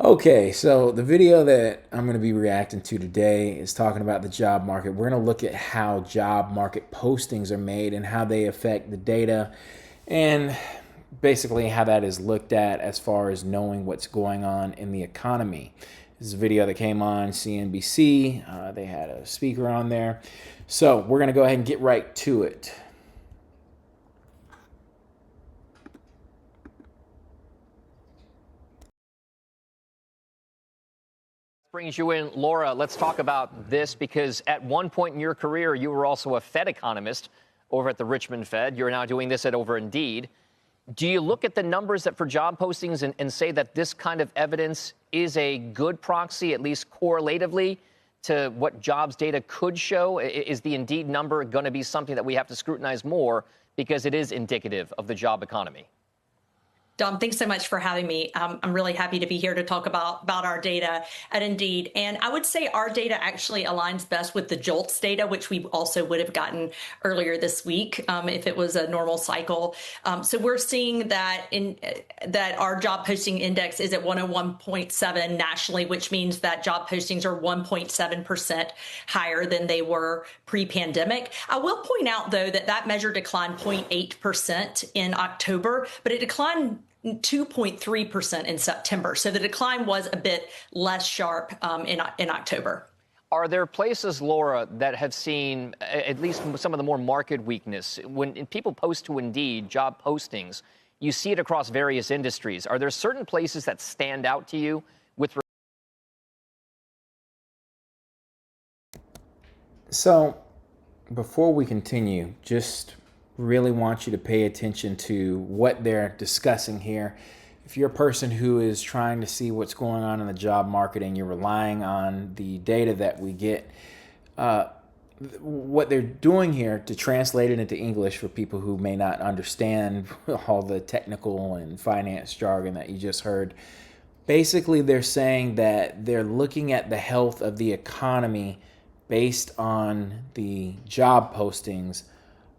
Okay, so the video that I'm going to be reacting to today is talking about the job market. We're going to look at how job market postings are made and how they affect the data and basically how that is looked at as far as knowing what's going on in the economy. This is a video that came on CNBC. They had a speaker on there. So we're going to go ahead and get right to it. Brings you in, Laura. Let's talk about this because at one point in your career, you were also a Fed economist over at the Richmond Fed. You're now doing this at over Indeed. Do you look at the numbers that for job postings and say that this kind of evidence is a good proxy, at least correlatively, to what jobs data could show? Is the Indeed number going to be something that we have to scrutinize more because it is indicative of the job economy? Dom, thanks so much for having me. I'm really happy to be here to talk about our data at Indeed. And I would say our data actually aligns best with the JOLTS data, which we also would have gotten earlier this week if it was a normal cycle. So we're seeing that that our job posting index is at 101.7 nationally, which means that job postings are 1.7% higher than they were pre-pandemic. I will point out, though, that measure declined 0.8% in October, but it declined 2.3% in September. So the decline was a bit less sharp in October. Are there places, Laura, that have seen at least some of the more market weakness? When people post to Indeed job postings, you see it across various industries. Are there certain places that stand out to you with? So before we continue, just really want you to pay attention to what they're discussing here. If you're a person who is trying to see what's going on in the job market and you're relying on the data that we get, what they're doing here to translate it into English for people who may not understand all the technical and finance jargon that you just heard, basically they're saying that they're looking at the health of the economy based on the job postings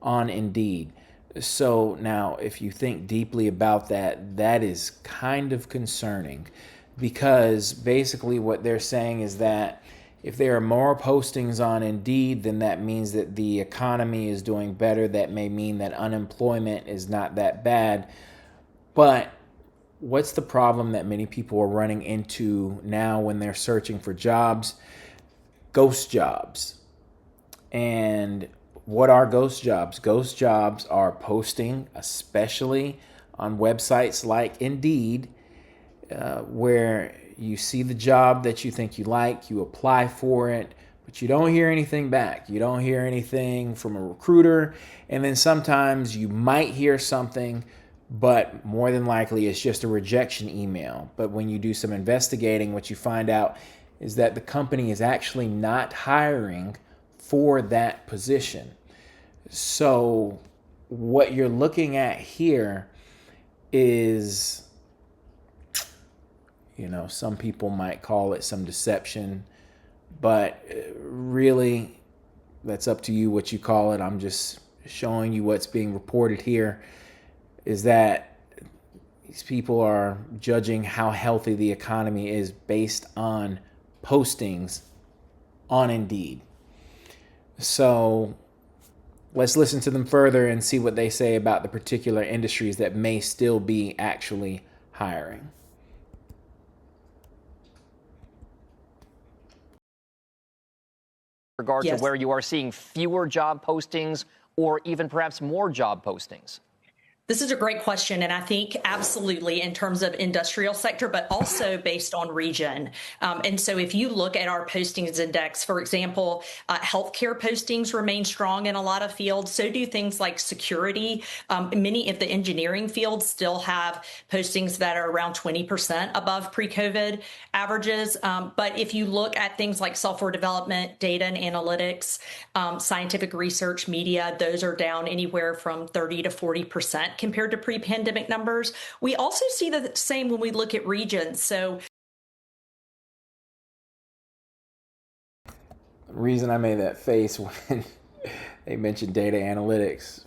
on Indeed. So now, if you think deeply about that, that is kind of concerning because basically what they're saying is that if there are more postings on Indeed, then that means that the economy is doing better. That may mean that unemployment is not that bad. But what's the problem that many people are running into now when they're searching for jobs? Ghost jobs. And what are ghost jobs? Ghost jobs are posting, especially on websites like Indeed, where you see the job that you think you like, you apply for it, but you don't hear anything back. You don't hear anything from a recruiter. And then sometimes you might hear something, but more than likely it's just a rejection email. But when you do some investigating, what you find out is that the company is actually not hiring for that position. So what you're looking at here is, some people might call it some deception, but really that's up to you what you call it. I'm just showing you what's being reported here is that these people are judging how healthy the economy is based on postings on Indeed. So let's listen to them further and see what they say about the particular industries that may still be actually hiring. Regard to where you are seeing fewer job postings or even perhaps more job postings? This is a great question, and I think absolutely in terms of industrial sector, but also based on region. And so if you look at our postings index, for example, healthcare postings remain strong in a lot of fields. So do things like security. Many of the engineering fields still have postings that are around 20% above pre-COVID averages. But if you look at things like software development, data and analytics, scientific research, media, those are down anywhere from 30 to 40% compared to pre-pandemic numbers. We also see the same when we look at regions. So the reason I made that face when they mentioned data analytics,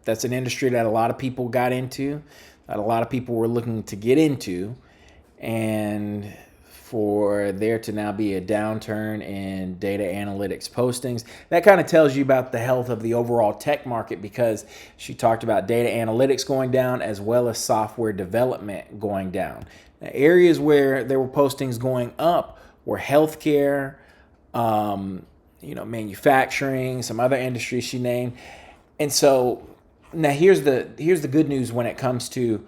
that's an industry that a lot of people got into, that a lot of people were looking to get into, and for there to now be a downturn in data analytics postings, that kind of tells you about the health of the overall tech market, because she talked about data analytics going down as well as software development going down. Now, areas where there were postings going up were healthcare, manufacturing, some other industries she named. And so now here's the good news when it comes to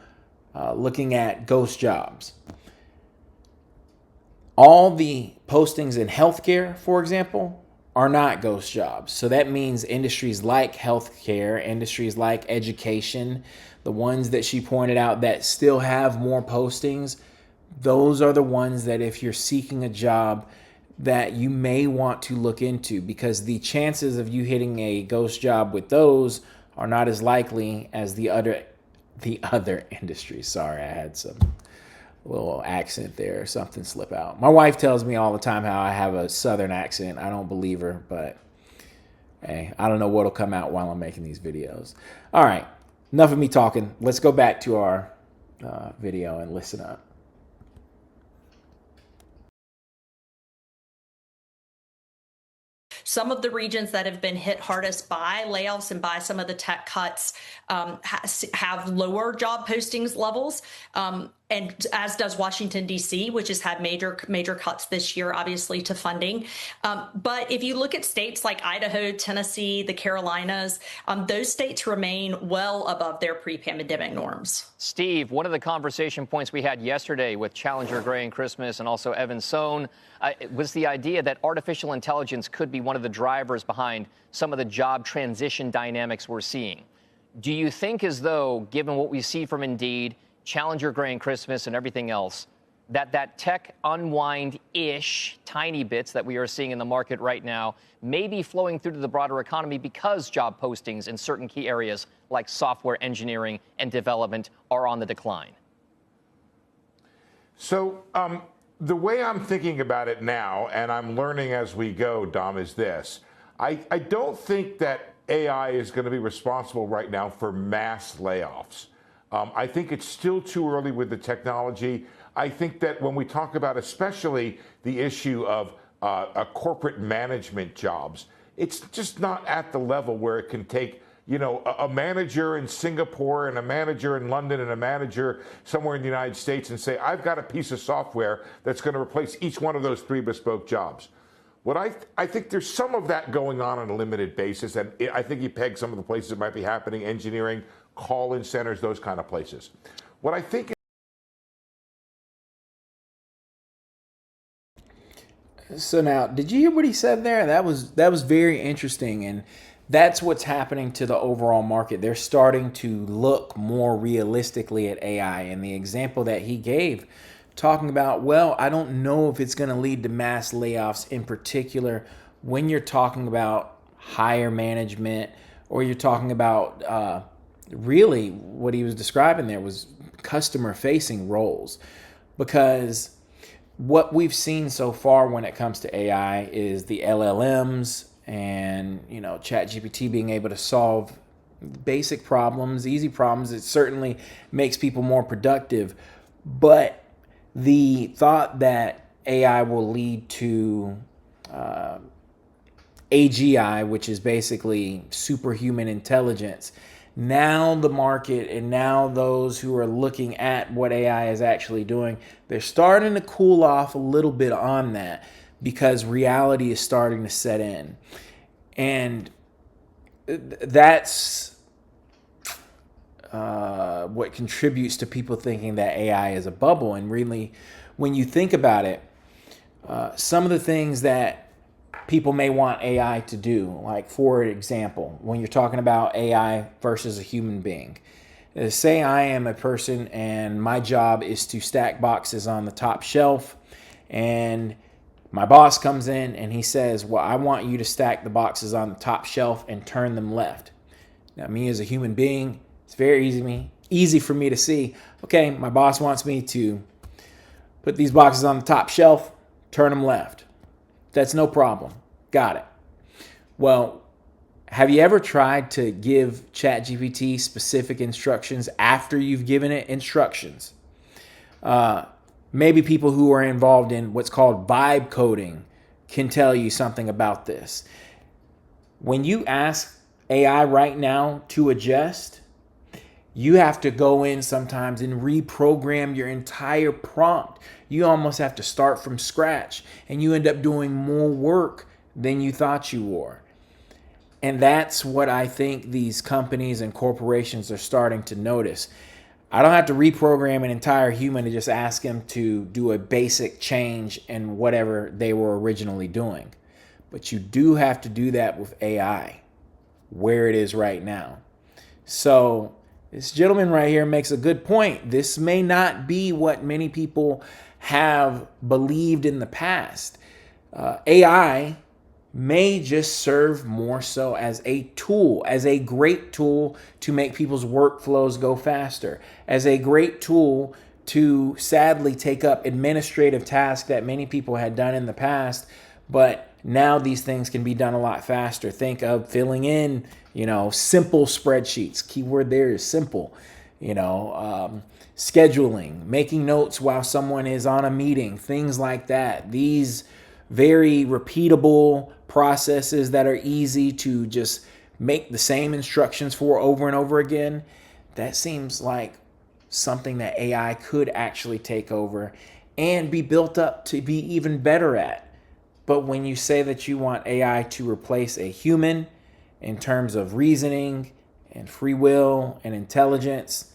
looking at ghost jobs. All the postings in healthcare, for example, are not ghost jobs. So that means industries like healthcare, industries like education, the ones that she pointed out that still have more postings, those are the ones that if you're seeking a job that you may want to look into, because the chances of you hitting a ghost job with those are not as likely as the other industries. Sorry, I had some little accent there, something slip out. My wife tells me all the time how I have a southern accent. I don't believe her, but hey, I don't know what'll come out while I'm making these videos. All right, enough of me talking. Let's go back to our video and listen up. Some of the regions that have been hit hardest by layoffs and by some of the tech cuts have lower job postings levels. And as does Washington, D.C., which has had major cuts this year, obviously, to funding. But if you look at states like Idaho, Tennessee, the Carolinas, those states remain well above their pre-pandemic norms. Steve, one of the conversation points we had yesterday with Challenger Gray and Christmas and also Evan Sohn was the idea that artificial intelligence could be one of the drivers behind some of the job transition dynamics we're seeing. Do you think, as though, given what we see from Indeed, Challenger Gray and Christmas and everything else, that tech unwind-ish tiny bits that we are seeing in the market right now may be flowing through to the broader economy because job postings in certain key areas like software engineering and development are on the decline? So the way I'm thinking about it now, and I'm learning as we go, Dom, is this. I don't think that AI is going to be responsible right now for mass layoffs. I think it's still too early with the technology. I think that when we talk about especially the issue of corporate management jobs, it's just not at the level where it can take, a manager in Singapore and a manager in London and a manager somewhere in the United States and say, I've got a piece of software that's going to replace each one of those 3 bespoke jobs. What I think there's some of that going on a limited basis, and I think you peg some of the places it might be happening: engineering, call-in centers, those kind of places. What I think. So now, did you hear what he said there? That was very interesting, and that's what's happening to the overall market. They're starting to look more realistically at AI, and the example that he gave, talking about, well, I don't know if it's going to lead to mass layoffs in particular when you're talking about higher management, or you're talking about really what he was describing there was customer-facing roles. Because what we've seen so far when it comes to AI is the LLMs and, ChatGPT being able to solve basic problems, easy problems. It certainly makes people more productive. But the thought that AI will lead to AGI, which is basically superhuman intelligence, now the market and now those who are looking at what AI is actually doing, they're starting to cool off a little bit on that, because reality is starting to set in. And that's what contributes to people thinking that AI is a bubble. And really, when you think about it, some of the things that people may want AI to do, like, for example, when you're talking about AI versus a human being, say I am a person and my job is to stack boxes on the top shelf, and my boss comes in and he says, well, I want you to stack the boxes on the top shelf and turn them left. Now, me as a human being, it's very easy for me to see, okay, my boss wants me to put these boxes on the top shelf, turn them left. That's no problem. Got it. Well, Have you ever tried to give ChatGPT specific instructions after you've given it instructions? Maybe people who are involved in what's called vibe coding can tell you something about this. When you ask AI right now to adjust, you have to go in sometimes and reprogram your entire prompt. You almost have to start from scratch, and you end up doing more work than you thought you were. And that's what I think these companies and corporations are starting to notice. I don't have to reprogram an entire human to just ask him to do a basic change in whatever they were originally doing. But you do have to do that with AI, where it is right now. So this gentleman right here makes a good point. This may not be what many people have believed in the past. AI may just serve more so as a tool, as a great tool to make people's workflows go faster, as a great tool to sadly take up administrative tasks that many people had done in the past, but now these things can be done a lot faster. Think of filling in, simple spreadsheets. Keyword there is simple. Scheduling, making notes while someone is on a meeting, things like that. These very repeatable processes that are easy to just make the same instructions for over and over again. That seems like something that AI could actually take over and be built up to be even better at. But when you say that you want AI to replace a human in terms of reasoning and free will and intelligence,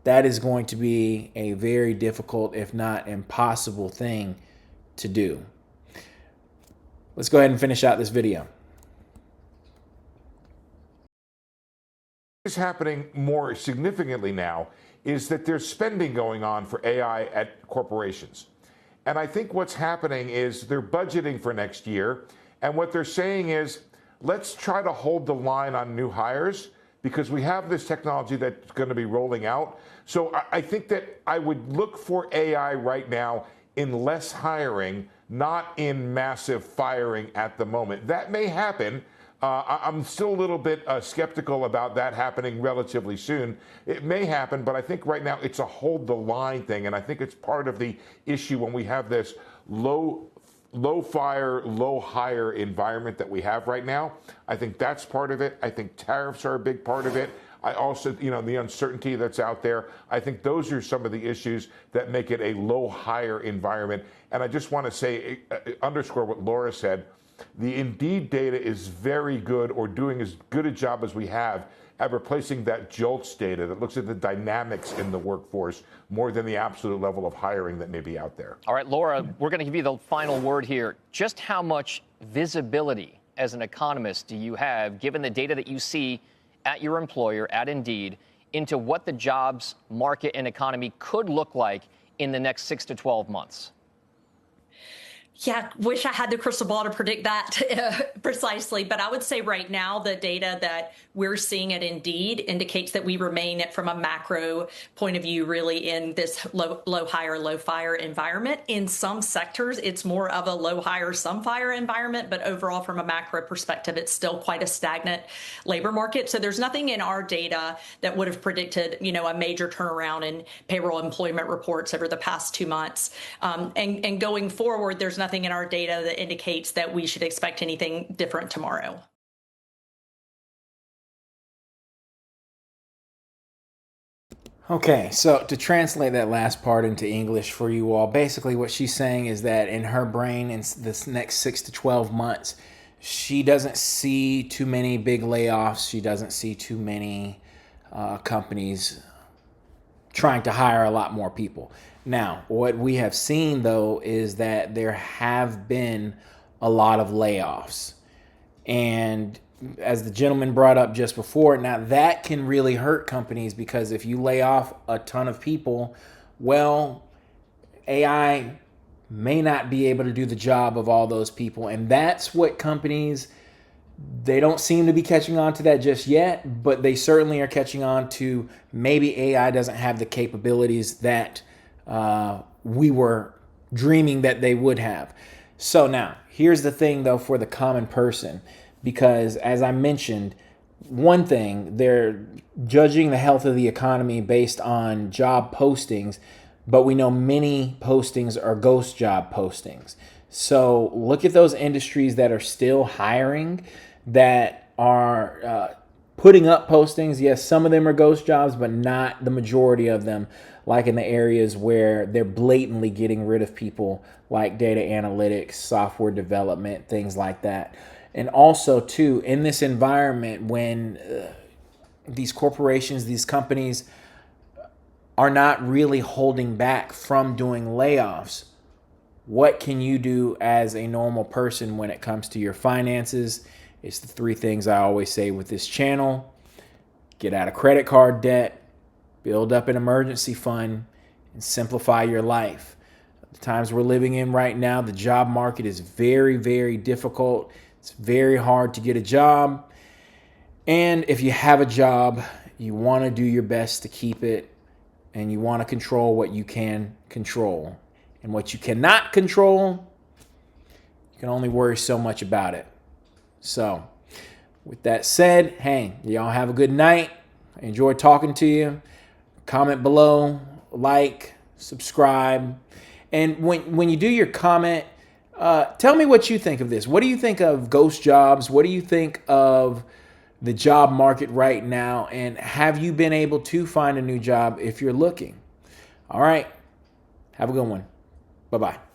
that is going to be a very difficult, if not impossible thing to do. Let's go ahead and finish out this video. What is happening more significantly now is that there's spending going on for AI at corporations. And I think what's happening is they're budgeting for next year. And what they're saying is, let's try to hold the line on new hires because we have this technology that's going to be rolling out. So I think that I would look for AI right now in less hiring, not in massive firing at the moment. That may happen. I'm still a little bit skeptical about that happening relatively soon. It may happen, but I think right now it's a hold the line thing, and I think it's part of the issue when we have this low fire, low hire environment that we have right now. I think that's part of it. I think tariffs are a big part of it. I also, the uncertainty that's out there. I think those are some of the issues that make it a low hire environment. And I just want to say, underscore what Laura said. The Indeed data is very good, or doing as good a job as we have at replacing that JOLTS data that looks at the dynamics in the workforce more than the absolute level of hiring that may be out there. All right, Laura, we're going to give you the final word here. Just how much visibility as an economist do you have, given the data that you see at your employer, at Indeed, into what the jobs market and economy could look like in the next 6 to 12 months? Yeah, wish I had the crystal ball to predict that precisely. But I would say right now, the data that we're seeing at Indeed indicates that we remain, from a macro point of view, really in this low hire, low fire environment. In some sectors, it's more of a low hire, some fire environment. But overall, from a macro perspective, it's still quite a stagnant labor market. So there's nothing in our data that would have predicted, a major turnaround in payroll employment reports over the past 2 months. And going forward, there's nothing in our data that indicates that we should expect anything different tomorrow. Okay, so to translate that last part into English for you all, basically what she's saying is that in her brain, in this next 6 to 12 months, she doesn't see too many big layoffs. She doesn't see too many companies trying to hire a lot more people. Now, what we have seen, though, is that there have been a lot of layoffs. And as the gentleman brought up just before, now that can really hurt companies, because if you lay off a ton of people, well, AI may not be able to do the job of all those people. And that's what companies, they don't seem to be catching on to that just yet, but they certainly are catching on to maybe AI doesn't have the capabilities that we were dreaming that they would have. So now, here's the thing though for the common person. because, as I mentioned, one thing, they're judging the health of the economy based on job postings, but we know many postings are ghost job postings. So look at those industries that are still hiring, that are putting up postings. Yes, some of them are ghost jobs, but not the majority of them, like in the areas where they're blatantly getting rid of people, like data analytics, software development, things like that. And also, too, in this environment when these corporations, these companies are not really holding back from doing layoffs, what can you do as a normal person when it comes to your finances? It's the 3 things I always say with this channel. Get out of credit card debt, build up an emergency fund, and simplify your life. The times we're living in right now, the job market is very, very difficult. It's very hard to get a job. And if you have a job, you want to do your best to keep it, and you want to control what you can control. And what you cannot control, you can only worry so much about it. So, with that said, hey, y'all have a good night. I enjoyed talking to you. Comment below, like, subscribe. And when you do your comment, tell me what you think of this. What do you think of ghost jobs? What do you think of the job market right now? And have you been able to find a new job if you're looking? All right. Have a good one. Bye-bye.